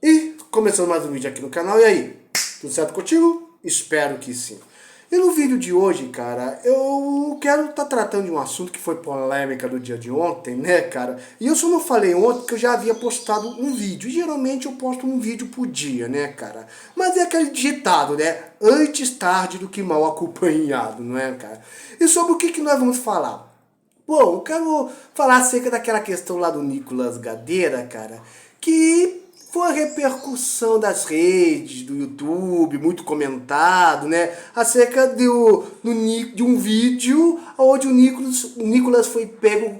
E começando mais um vídeo aqui no canal, e aí? Tudo certo contigo? Espero que sim. E no vídeo de hoje, cara, eu quero estar tratando de um assunto que foi polêmica no dia de ontem, né, cara? E eu só não falei ontem porque eu já havia postado um vídeo. E geralmente eu posto um vídeo por dia, né, cara? Mas é aquele ditado, né? Antes tarde do que mal acompanhado, não é, cara? E sobre o que nós vamos falar? Bom, eu quero falar acerca daquela questão lá do Nicolas Gadeira, cara, que foi a repercussão das redes, do YouTube, muito comentado, né? Acerca de um vídeo onde o Nicolas foi pego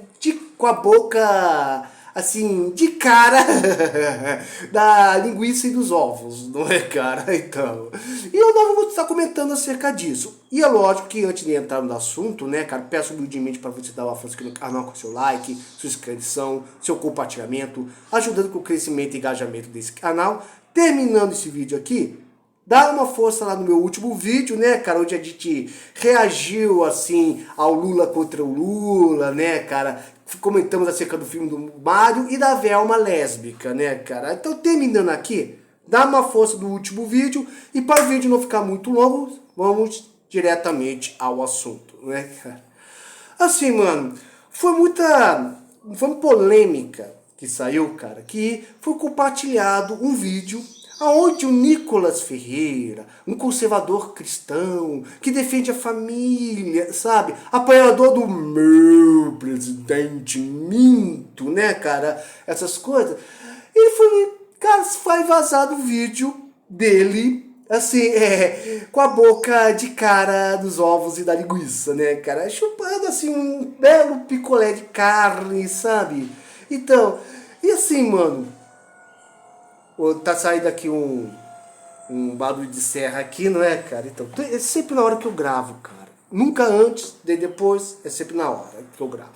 com a boca, assim, de cara da linguiça e dos ovos, não é, cara? Então, e eu não vou estar comentando acerca disso. E é lógico que antes de entrar no assunto, né, cara, peço humildemente para você dar uma força aqui no canal com seu like, sua inscrição, seu compartilhamento, ajudando com o crescimento e engajamento desse canal. Terminando esse vídeo aqui, dá uma força lá no meu último vídeo, né, cara, onde a gente reagiu, assim, ao Lula contra o Lula, né, cara, comentamos acerca do filme do Mario e da Velma lésbica, né, cara. Então, terminando aqui, dá uma força do último vídeo e para o vídeo não ficar muito longo, vamos diretamente ao assunto, né, cara. Assim, mano, foi uma polêmica que saiu, cara, que foi compartilhado um vídeo aonde o Nicolas Ferreira, um conservador cristão, que defende a família, sabe? Apoiador do meu presidente minto, né, cara? Essas coisas. Ele foi, cara, foi vazado o vídeo dele assim, com a boca de cara dos ovos e da linguiça, né, cara? Chupando, assim, um belo picolé de carne, sabe? Então, e assim, mano, tá saindo aqui um barulho de serra aqui, não é, cara? Então, é sempre na hora que eu gravo, cara. Nunca antes, nem depois, é sempre na hora que eu gravo.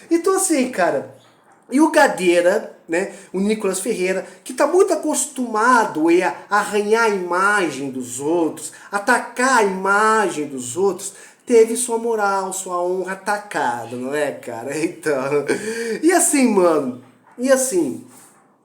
Então, assim, cara, e o Gadeira, né, o Nicolas Ferreira, que está muito acostumado a arranhar a imagem dos outros, atacar a imagem dos outros, teve sua moral, sua honra atacada, não é, cara? Então, e assim, mano, e assim,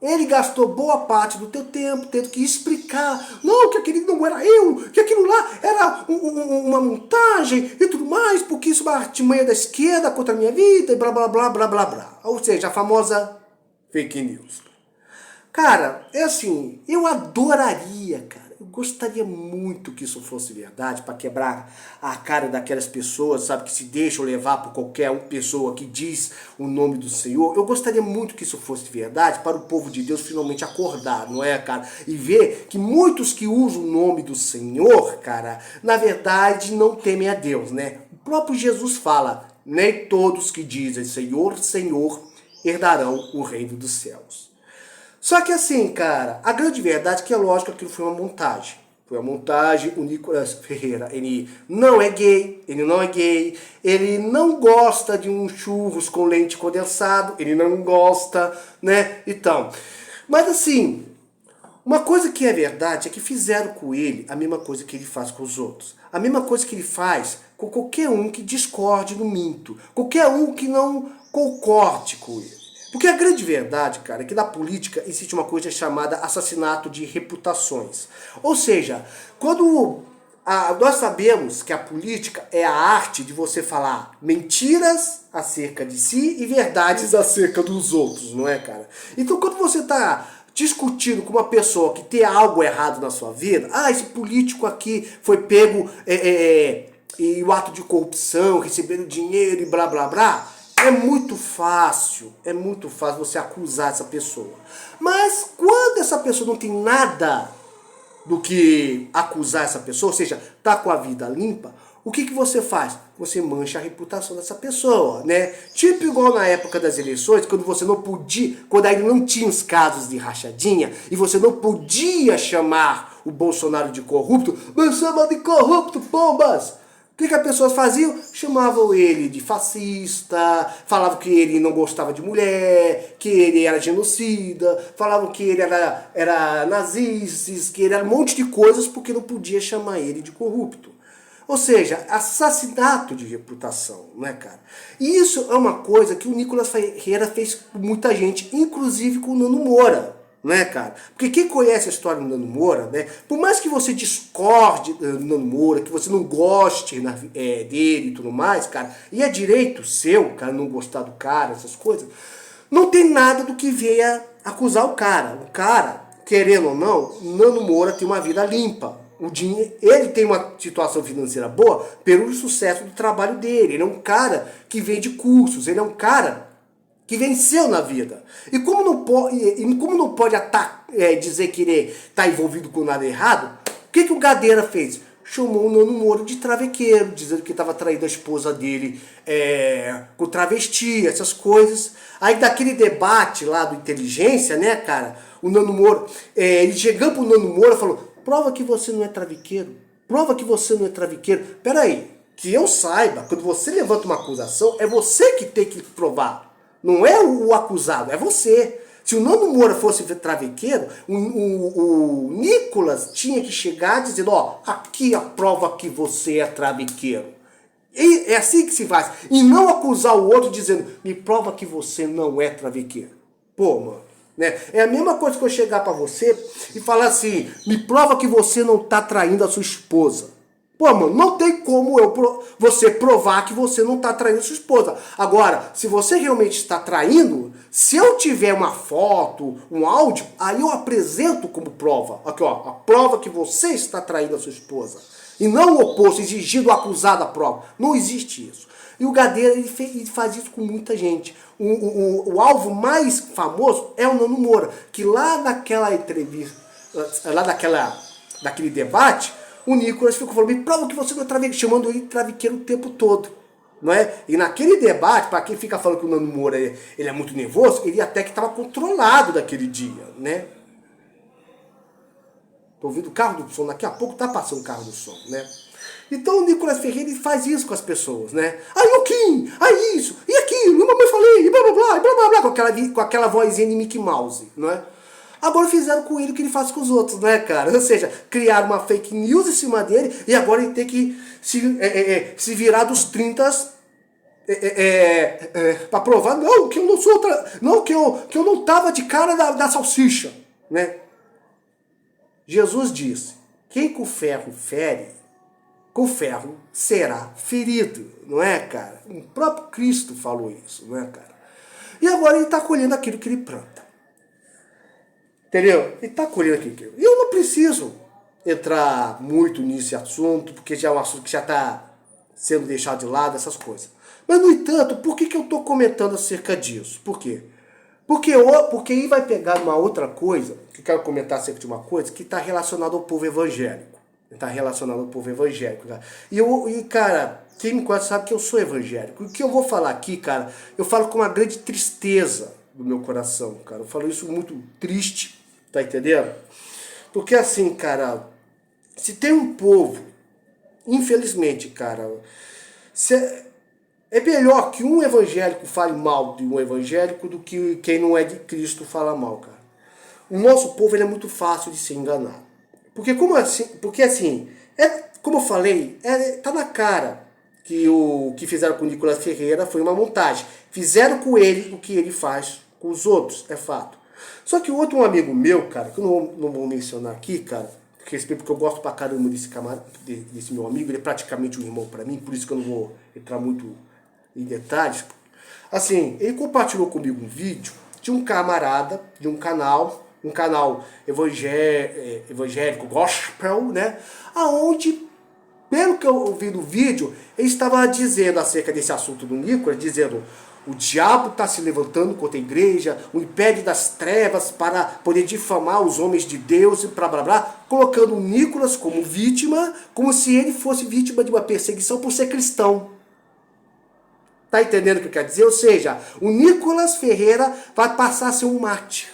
ele gastou boa parte do teu tempo tendo que explicar, não, que aquele não era eu, que aquilo lá era uma montagem e tudo mais, porque isso é uma artimanha da esquerda contra a minha vida e blá blá blá blá blá blá. Ou seja, a famosa fake news. Cara, é assim, eu adoraria, cara, eu gostaria muito que isso fosse verdade, para quebrar a cara daquelas pessoas, sabe, que se deixam levar por qualquer pessoa que diz o nome do Senhor. Eu gostaria muito que isso fosse verdade, para o povo de Deus finalmente acordar, não é, cara? E ver que muitos que usam o nome do Senhor, cara, na verdade não temem a Deus, né? O próprio Jesus fala, nem todos que dizem Senhor, Senhor, herdarão o reino dos céus. Só que assim, cara, a grande verdade é que é lógico que aquilo foi uma montagem. Foi uma montagem, o Nicolas Ferreira, ele não é gay, ele não gosta de um churros com leite condensado, ele não gosta, né? Então, mas assim, uma coisa que é verdade é que fizeram com ele a mesma coisa que ele faz com os outros. A mesma coisa que ele faz com qualquer um que discorde do minto, qualquer um que não concorde com ele. Porque a grande verdade, cara, é que na política existe uma coisa chamada assassinato de reputações. Ou seja, quando nós sabemos que a política é a arte de você falar mentiras acerca de si e verdades acerca dos outros, não é, cara? Então quando você está discutindo com uma pessoa que tem algo errado na sua vida, esse político aqui foi pego em um ato de corrupção, recebendo dinheiro e blá blá blá, é muito fácil você acusar essa pessoa. Mas quando essa pessoa não tem nada do que acusar essa pessoa, ou seja, tá com a vida limpa, o que você faz? Você mancha a reputação dessa pessoa, né? Tipo igual na época das eleições, quando você não podia, quando ainda não tinha os casos de rachadinha, e você não podia chamar o Bolsonaro de corrupto, me chama de corrupto, pombas! O que as pessoas faziam? Chamavam ele de fascista, falavam que ele não gostava de mulher, que ele era genocida, falavam que ele era nazista, que ele era um monte de coisas porque não podia chamar ele de corrupto. Ou seja, assassinato de reputação, né, cara? E isso é uma coisa que o Nicolas Ferreira fez com muita gente, inclusive com o Nando Moura, não é, cara? Porque quem conhece a história do Nando Moura, né? Por mais que você discorde do Nando Moura, que você não goste dele e tudo mais, cara, e é direito seu, cara, não gostar do cara, essas coisas, não tem nada do que venha acusar o cara. O cara, querendo ou não, Nando Moura tem uma vida limpa. Ele tem uma situação financeira boa pelo sucesso do trabalho dele. Ele é um cara que vende cursos, ele é um cara que venceu na vida. E como não pode dizer que ele está envolvido com nada errado, o que o Gadeira fez? Chamou o Nando Moura de travequeiro, dizendo que estava traindo a esposa dele com travesti, essas coisas. Aí daquele debate lá do Inteligência, né, cara, o Nando Moura, ele chegando pro Nando Moura falou, prova que você não é travequeiro, prova que você não é travequeiro. Peraí, que eu saiba, quando você levanta uma acusação, é você que tem que provar. Não é o acusado, é você. Se o Nando Moura fosse travequeiro, o Nicolas tinha que chegar dizendo, ó, aqui a prova que você é travequeiro. E é assim que se faz. E não acusar o outro dizendo, me prova que você não é travequeiro. Pô, mano. Né? É a mesma coisa que eu chegar pra você e falar assim, me prova que você não tá traindo a sua esposa. Pô, mano, não tem como você provar que você não está traindo sua esposa. Agora, se você realmente está traindo, se eu tiver uma foto, um áudio, aí eu apresento como prova. Aqui, ó, a prova que você está traindo a sua esposa. E não o oposto, exigindo o acusado a prova. Não existe isso. E o Gadeira, ele faz isso com muita gente. O alvo mais famoso é o Nando Moura, que lá naquela entrevista, daquele debate, o Nicolas ficou falando, me prova que você não é travequeiro, chamando ele de travequeiro o tempo todo. Não é? E naquele debate, para quem fica falando que o Nando Moura ele é muito nervoso, ele até que estava controlado daquele dia, né? Tô ouvindo o carro do som, daqui a pouco tá passando o carro do som, né? Então o Nicolas Ferreira ele faz isso com as pessoas, né? Aí o Kim, aí isso, e aquilo, e mamãe falei, e blá blá blá, e blá blá blá, com aquela vozinha de Mickey Mouse, não é? Agora fizeram com ele o que ele faz com os outros, né, cara? Ou seja, criaram uma fake news em cima dele e agora ele tem que se virar dos 30 para provar, não, que eu não sou não, que eu não tava de cara da salsicha, né? Jesus disse, quem com ferro fere, com ferro será ferido, não é, cara? O próprio Cristo falou isso, não é, cara? E agora ele está colhendo aquilo que ele planta. Entendeu? Ele está colhendo aquilo. E eu não preciso entrar muito nesse assunto, porque já é um assunto que já está sendo deixado de lado, essas coisas. Mas, no entanto, por que eu estou comentando acerca disso? Por quê? Porque aí vai pegar uma outra coisa, que eu quero comentar acerca de uma coisa, que está relacionada ao povo evangélico. Está relacionado ao povo evangélico. Tá? E, cara, quem me conhece sabe que eu sou evangélico. E o que eu vou falar aqui, cara, eu falo com uma grande tristeza do meu coração, cara. Eu falo isso muito triste, tá entendendo? Porque assim, cara, se tem um povo, infelizmente, cara, é melhor que um evangélico fale mal de um evangélico do que quem não é de Cristo fala mal, cara. O nosso povo ele é muito fácil de se enganar. Porque assim, como eu falei, tá na cara que o que fizeram com o Nicolas Ferreira foi uma montagem. Fizeram com ele o que ele faz com os outros, é fato. Só que um amigo meu, cara, que eu não vou mencionar aqui, cara, porque eu gosto pra caramba desse meu amigo, ele é praticamente um irmão pra mim, por isso que eu não vou entrar muito em detalhes. Assim, ele compartilhou comigo um vídeo de um camarada, de um canal evangélico, gospel, né? Aonde, pelo que eu vi no vídeo, ele estava dizendo acerca desse assunto do Nicolas, dizendo: o diabo está se levantando contra a igreja, o império das trevas para poder difamar os homens de Deus e blá blá blá, colocando o Nicolas como vítima, como se ele fosse vítima de uma perseguição por ser cristão. Tá entendendo o que eu quero dizer? Ou seja, o Nicolas Ferreira vai passar a ser um mártir.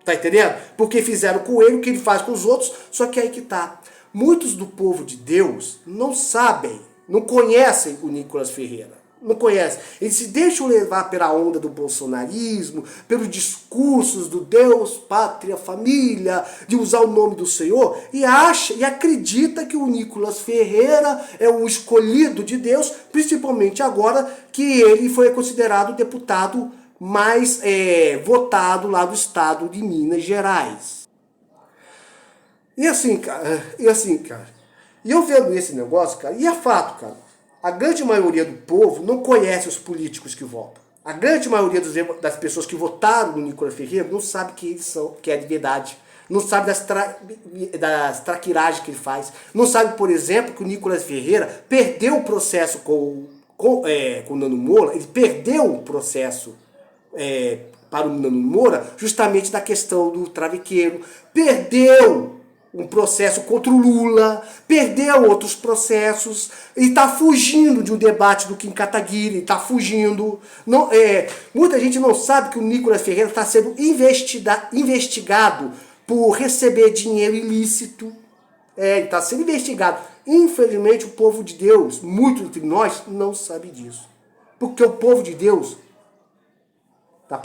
Tá entendendo? Porque fizeram com ele o que ele faz com os outros, só que aí que tá. Muitos do povo de Deus não sabem, não conhecem o Nicolas Ferreira. Não conhecem. Eles se deixam levar pela onda do bolsonarismo, pelos discursos do Deus, pátria, família, de usar o nome do Senhor, e acredita que o Nicolas Ferreira é um escolhido de Deus, principalmente agora que ele foi considerado deputado mais votado lá do estado de Minas Gerais. E assim, cara, e eu vendo esse negócio, cara, e é fato, cara, a grande maioria do povo não conhece os políticos que votam. A grande maioria das pessoas que votaram no Nicolas Ferreira não sabe que eles são, que é de verdade. Não sabe das traquiragens que ele faz. Não sabe, por exemplo, que o Nicolas Ferreira perdeu o processo com o Nando Moura. Ele perdeu o processo para o Nando Moura justamente da questão do travequeiro. Perdeu um processo contra o Lula, perdeu outros processos, e está fugindo de um debate do Kim Kataguiri, está fugindo. Não, muita gente não sabe que o Nicolas Ferreira está sendo investigado por receber dinheiro ilícito. Ele está sendo investigado. Infelizmente o povo de Deus, muitos de nós, não sabe disso. Porque o povo de Deus está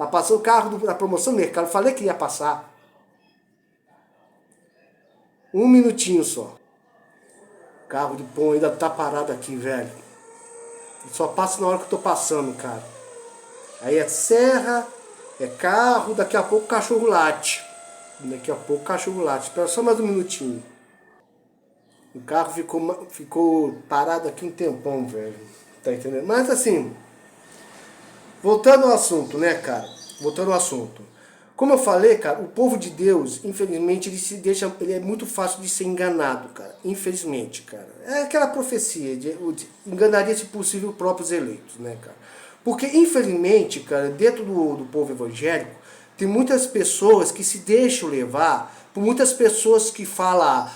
passando o carro da promoção do mercado. Eu falei que ia passar. Um minutinho só. O carro de pão ainda tá parado aqui, velho. Só passa na hora que eu tô passando, cara. Aí é serra, é carro, daqui a pouco o cachorro late. Daqui a pouco o cachorro late. Espera só mais um minutinho. O carro ficou parado aqui um tempão, velho. Tá entendendo? Mas assim, voltando ao assunto, né, cara? Voltando ao assunto. Como eu falei, cara, o povo de Deus, infelizmente, ele é muito fácil de ser enganado, cara. Infelizmente, cara. É aquela profecia, enganaria, se possível, os próprios eleitos, né, cara? Porque, infelizmente, cara, dentro do povo evangélico, tem muitas pessoas que se deixam levar por muitas pessoas que falam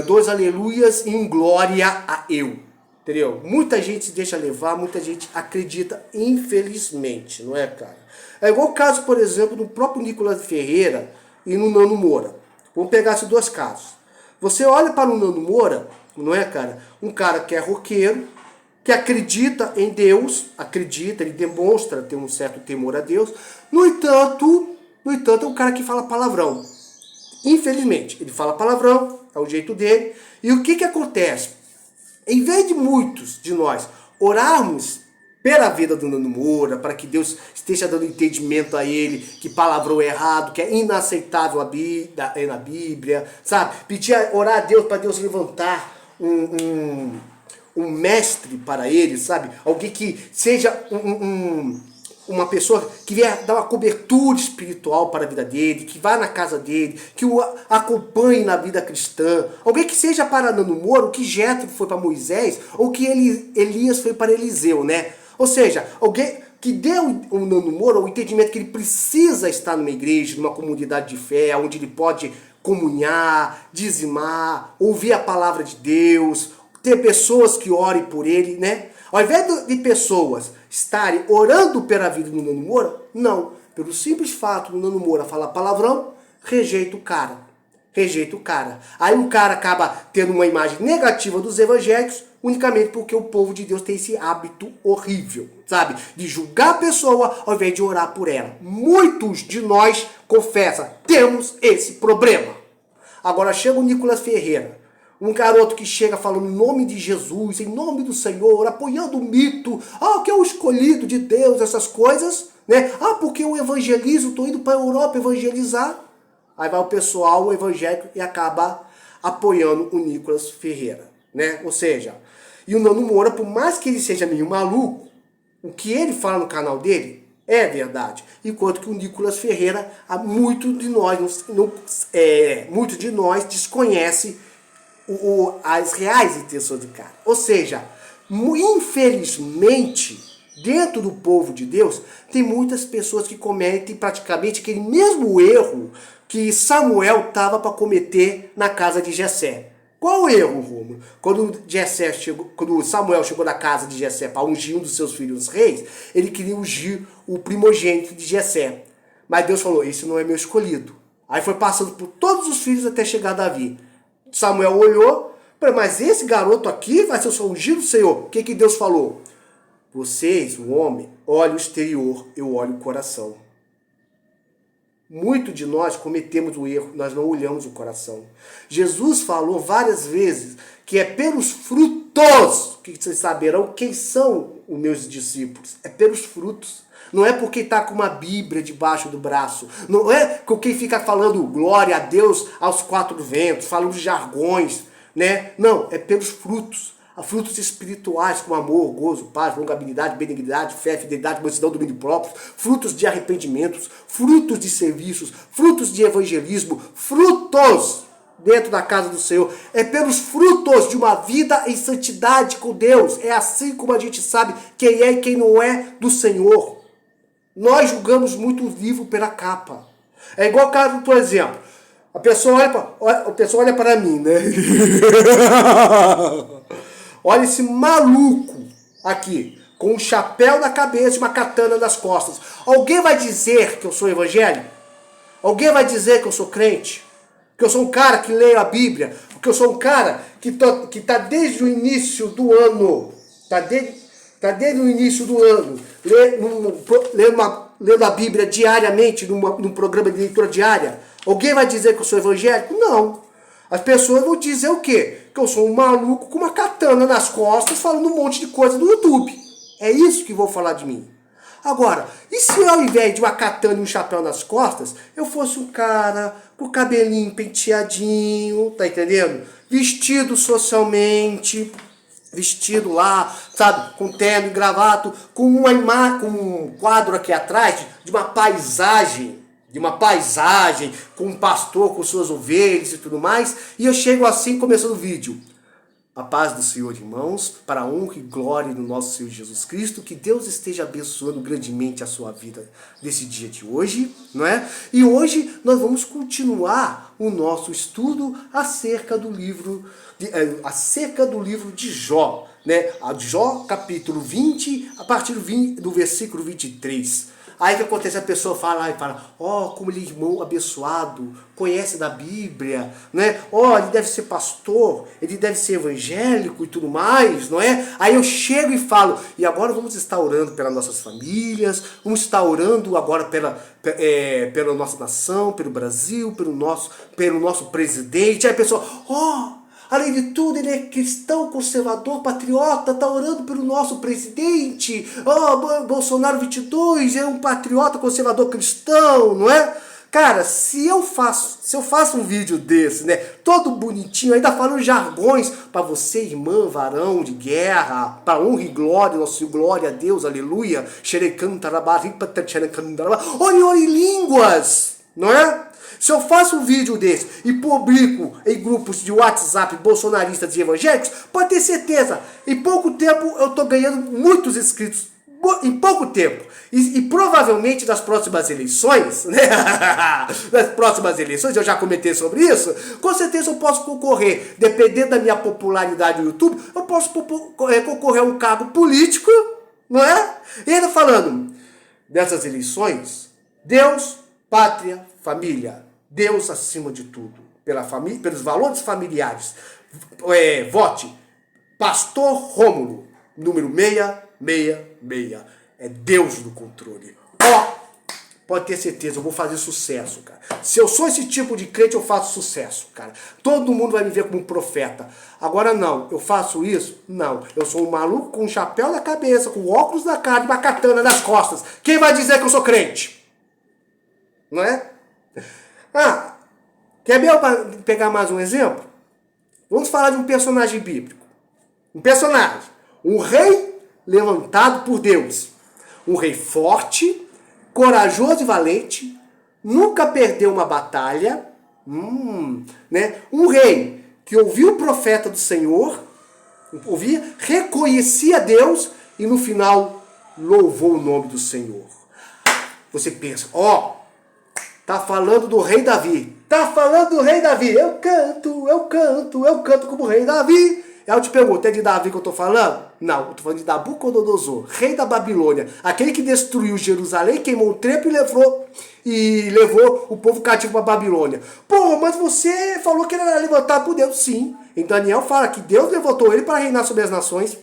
dois aleluias e um glória a eu. Entendeu? Muita gente se deixa levar, muita gente acredita, infelizmente, não é, cara? É igual o caso, por exemplo, do próprio Nicolas Ferreira e no Nando Moura. Vamos pegar esses dois casos. Você olha para o Nando Moura, não é, cara? Um cara que é roqueiro, que acredita em Deus, ele demonstra ter um certo temor a Deus. No entanto, é um cara que fala palavrão. Infelizmente, ele fala palavrão, é o jeito dele. E o que acontece? Em vez de muitos de nós orarmos pela vida do Nando Moura, para que Deus esteja dando entendimento a ele, que palavrão é errado, que é inaceitável na Bíblia, sabe? Orar a Deus para Deus levantar um mestre para ele, sabe? Alguém que seja uma pessoa que vier dar uma cobertura espiritual para a vida dele, que vá na casa dele, que o acompanhe na vida cristã. Alguém que seja para Nando Moura o que Jétro foi para Moisés, ou que Elias foi para Eliseu, né? Ou seja, alguém que deu ao Nando Moura o entendimento que ele precisa estar numa igreja, numa comunidade de fé, onde ele pode comunhar, dizimar, ouvir a palavra de Deus, ter pessoas que orem por ele, né? Ao invés de pessoas estarem orando pela vida do Nando Moura, não. Pelo simples fato do Nando Moura falar palavrão, rejeita o cara. Aí o cara acaba tendo uma imagem negativa dos evangélicos, unicamente porque o povo de Deus tem esse hábito horrível, sabe? De julgar a pessoa ao invés de orar por ela. Muitos de nós, confessa, temos esse problema. Agora chega o Nicolas Ferreira, um garoto que chega falando em nome de Jesus, em nome do Senhor, apoiando o mito, que é o escolhido de Deus, essas coisas, né? Porque eu evangelizo, estou indo para a Europa evangelizar. Aí vai o pessoal, o evangélico, e acaba apoiando o Nicolas Ferreira, né? Ou seja, e o Nando Moura, por mais que ele seja meio maluco, o que ele fala no canal dele é verdade. Enquanto que o Nicolas Ferreira, muitos de nós desconhecem as reais intenções do cara. Ou seja, infelizmente, dentro do povo de Deus, tem muitas pessoas que cometem praticamente aquele mesmo erro que Samuel estava para cometer na casa de Jessé. Qual o erro, Rômulo? Quando Samuel chegou na casa de Jessé para ungir um dos seus filhos reis, ele queria ungir o primogênito de Jessé. Mas Deus falou, esse não é meu escolhido. Aí foi passando por todos os filhos até chegar a Davi. Samuel olhou, mas esse garoto aqui vai ser o seu ungido, Senhor. O que Deus falou? Vocês, o homem, olha o exterior, eu olho o coração. Muito de nós cometemos o erro, nós não olhamos o coração. Jesus falou várias vezes que é pelos frutos frutos que vocês saberão quem são os meus discípulos. É pelos frutos. Não é porque está com uma Bíblia debaixo do braço. Não é com quem fica falando glória a Deus aos quatro ventos, falando jargões, né? Não, é pelos frutos. Há frutos espirituais como amor, gozo, paz, longanimidade, benignidade, fé, fidelidade, mansidão, domínio próprio, frutos de arrependimentos, frutos de serviços, frutos de evangelismo, frutos dentro da casa do Senhor. É pelos frutos de uma vida em santidade com Deus. É assim como a gente sabe quem é e quem não é do Senhor. Nós julgamos muito o livro pela capa. É igual, cara, por exemplo, a pessoa olha para mim, né? Olha esse maluco aqui, com um chapéu na cabeça e uma katana nas costas. Alguém vai dizer que eu sou evangélico? Alguém vai dizer que eu sou crente? Que eu sou um cara que leio a Bíblia? Que eu sou um cara que está desde o início do ano, desde o início do ano, lendo a Bíblia diariamente, num programa de leitura diária? Alguém vai dizer que eu sou evangélico? Não. As pessoas vão dizer o quê? Que eu sou um maluco com uma katana nas costas falando um monte de coisa no YouTube. É isso que vão falar de mim. Agora, e se ao invés de uma katana e um chapéu nas costas, eu fosse um cara com o cabelinho penteadinho, tá entendendo? Vestido socialmente, vestido lá, sabe, com terno e gravato, com um quadro aqui atrás de uma paisagem, com um pastor com suas ovelhas e tudo mais, e eu chego assim começando o vídeo. A paz do Senhor, irmãos, para a honra e glória do nosso Senhor Jesus Cristo, que Deus esteja abençoando grandemente a sua vida nesse dia de hoje, não é? E hoje nós vamos continuar o nosso estudo acerca do livro de Jó, né? A Jó, capítulo 20, a partir do versículo 23. Aí o que acontece? A pessoa fala, como ele é irmão abençoado, conhece da Bíblia, né? Ele deve ser pastor, ele deve ser evangélico e tudo mais, não é? Aí eu chego e falo, e agora vamos estar orando pelas nossas famílias, vamos estar orando agora pela nossa nação, pelo Brasil, pelo nosso presidente. Aí a pessoa, além de tudo, ele é cristão, conservador, patriota, está orando pelo nosso presidente. Bolsonaro 22 é um patriota, conservador, cristão, não é? Cara, se eu faço um vídeo desse, né, todo bonitinho, ainda falando jargões para você, irmã, varão de guerra, para honra e glória, nosso Senhor, glória a Deus, aleluia, ore línguas, não é? Se eu faço um vídeo desse e publico em grupos de WhatsApp bolsonaristas e evangélicos, pode ter certeza, em pouco tempo eu estou ganhando muitos inscritos. Em pouco tempo. E provavelmente nas próximas eleições, né? Nas próximas eleições, eu já comentei sobre isso, com certeza eu posso concorrer, dependendo da minha popularidade no YouTube, eu posso concorrer a um cargo político, não é? E ainda falando, nessas eleições, Deus, pátria, família. Deus acima de tudo. Pela família, pelos valores familiares. Vote Pastor Rômulo, número 666. É Deus no controle. Pode ter certeza, eu vou fazer sucesso, cara. Se eu sou esse tipo de crente, eu faço sucesso, cara. Todo mundo vai me ver como um profeta. Agora não, eu faço isso? Não. Eu sou um maluco com um chapéu na cabeça, com óculos na cara e uma katana nas costas. Quem vai dizer que eu sou crente? Não é? Quer pegar mais um exemplo? Vamos falar de um personagem bíblico. Um rei levantado por Deus. Um rei forte, corajoso e valente, nunca perdeu uma batalha, né? Um rei que ouvia o profeta do Senhor, reconhecia Deus e no final louvou o nome do Senhor. Você pensa, tá falando do rei Davi. Eu canto como o rei Davi. Aí eu te pergunto, é de Davi que eu tô falando? Não, eu tô falando de Nabucodonosor, rei da Babilônia. Aquele que destruiu Jerusalém, queimou o templo e levou o povo cativo para Babilônia. Mas você falou que ele era levantado por Deus. Sim, em Daniel fala que Deus levantou ele para reinar sobre as nações.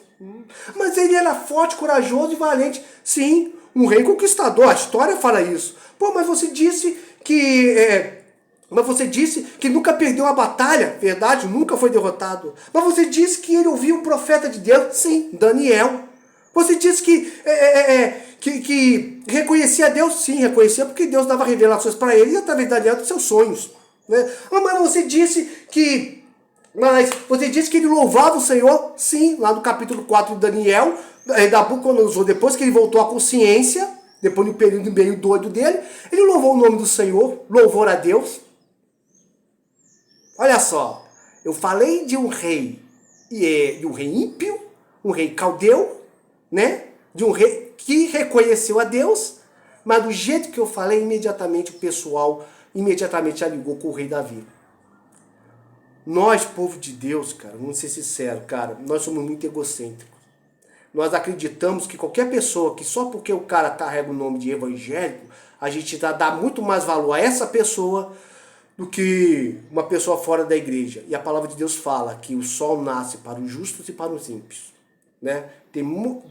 Mas ele era forte, corajoso e valente. Sim, um rei conquistador, a história fala isso. Mas você disse que Mas você disse que nunca perdeu a batalha, verdade, nunca foi derrotado. Mas você disse que ele ouviu o profeta de Deus, sim, Daniel. Você disse que reconhecia a Deus, sim, reconhecia porque Deus dava revelações para ele e através Daniel dos seus sonhos. Né? Mas você disse que ele louvava o Senhor, sim, lá no capítulo 4 de Daniel, Nabucodonosor, depois que ele voltou à consciência, depois do período meio doido dele, ele louvou o nome do Senhor, louvor a Deus. Olha só, eu falei de um rei, de um rei ímpio, um rei caldeu, né? De um rei que reconheceu a Deus, mas do jeito que eu falei, imediatamente o pessoal já ligou com o rei Davi. Nós, povo de Deus, cara, vamos ser sinceros, cara, nós somos muito egocêntricos. Nós acreditamos que qualquer pessoa, que só porque o cara carrega o nome de evangélico, a gente dá muito mais valor a essa pessoa do que uma pessoa fora da igreja. E a palavra de Deus fala que o sol nasce para os justos e para os ímpios. Né?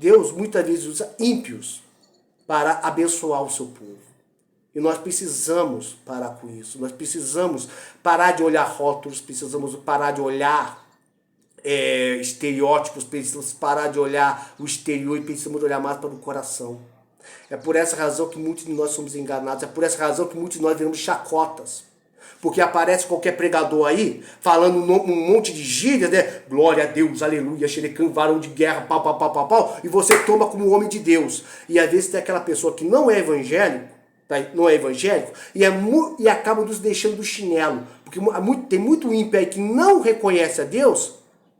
Deus muitas vezes usa ímpios para abençoar o seu povo. E nós precisamos parar com isso. Nós precisamos parar de olhar rótulos, precisamos parar de olhar estereótipos, precisamos parar de olhar o exterior e precisamos olhar mais para o coração. É por essa razão que muitos de nós somos enganados, é por essa razão que muitos de nós viramos chacotas. Porque aparece qualquer pregador aí, falando um monte de gírias, né? Glória a Deus, aleluia, xerecão, varão de guerra, pau, e você toma como homem de Deus. E às vezes tem aquela pessoa que não é evangélico, e acaba nos deixando do chinelo. Porque tem muito ímpio aí que não reconhece a Deus,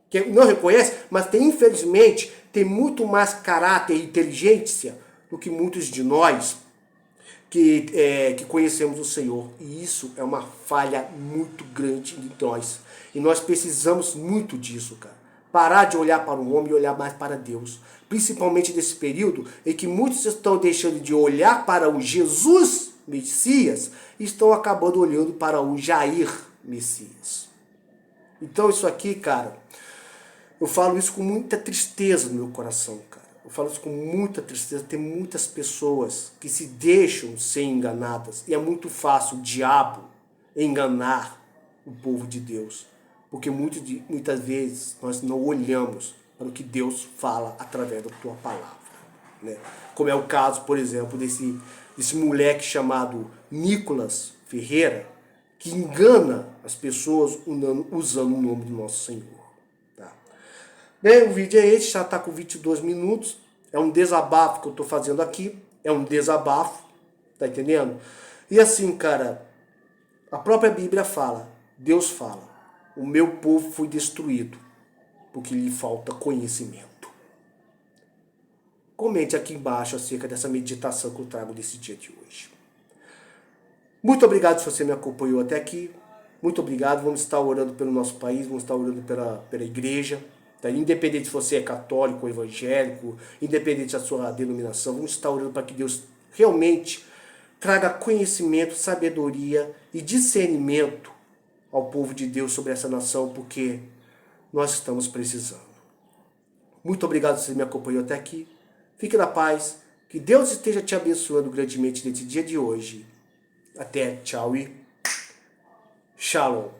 que não reconhece, mas infelizmente tem muito mais caráter e inteligência do que muitos de nós que conhecemos o Senhor. E isso é uma falha muito grande em nós. E nós precisamos muito disso, cara. Parar de olhar para o homem e olhar mais para Deus. Principalmente nesse período em que muitos estão deixando de olhar para o Jesus Messias e estão acabando olhando para o Jair Messias. Então isso aqui, cara, eu falo isso com muita tristeza no meu coração, cara. Eu falo isso com muita tristeza. Tem muitas pessoas que se deixam ser enganadas. E é muito fácil o diabo enganar o povo de Deus. Porque muitas vezes nós não olhamos para o que Deus fala através da tua palavra. Né? Como é o caso, por exemplo, desse moleque chamado Nicolas Ferreira, que engana as pessoas usando o nome do nosso Senhor. Bem, o vídeo é esse, já está com 22 minutos. É um desabafo que eu estou fazendo aqui. É um desabafo, tá entendendo? E assim, cara, a própria Bíblia fala, Deus fala, o meu povo foi destruído porque lhe falta conhecimento. Comente aqui embaixo acerca dessa meditação que eu trago desse dia de hoje. Muito obrigado se você me acompanhou até aqui. Muito obrigado. Vamos estar orando pelo nosso país, vamos estar orando pela igreja. Tá? Independente se você é católico ou evangélico, independente da sua denominação, vamos estar orando para que Deus realmente traga conhecimento, sabedoria e discernimento ao povo de Deus sobre essa nação, porque nós estamos precisando. Muito obrigado por você me acompanhou até aqui. Fique na paz. Que Deus esteja te abençoando grandemente nesse dia de hoje. Até, tchau e shalom.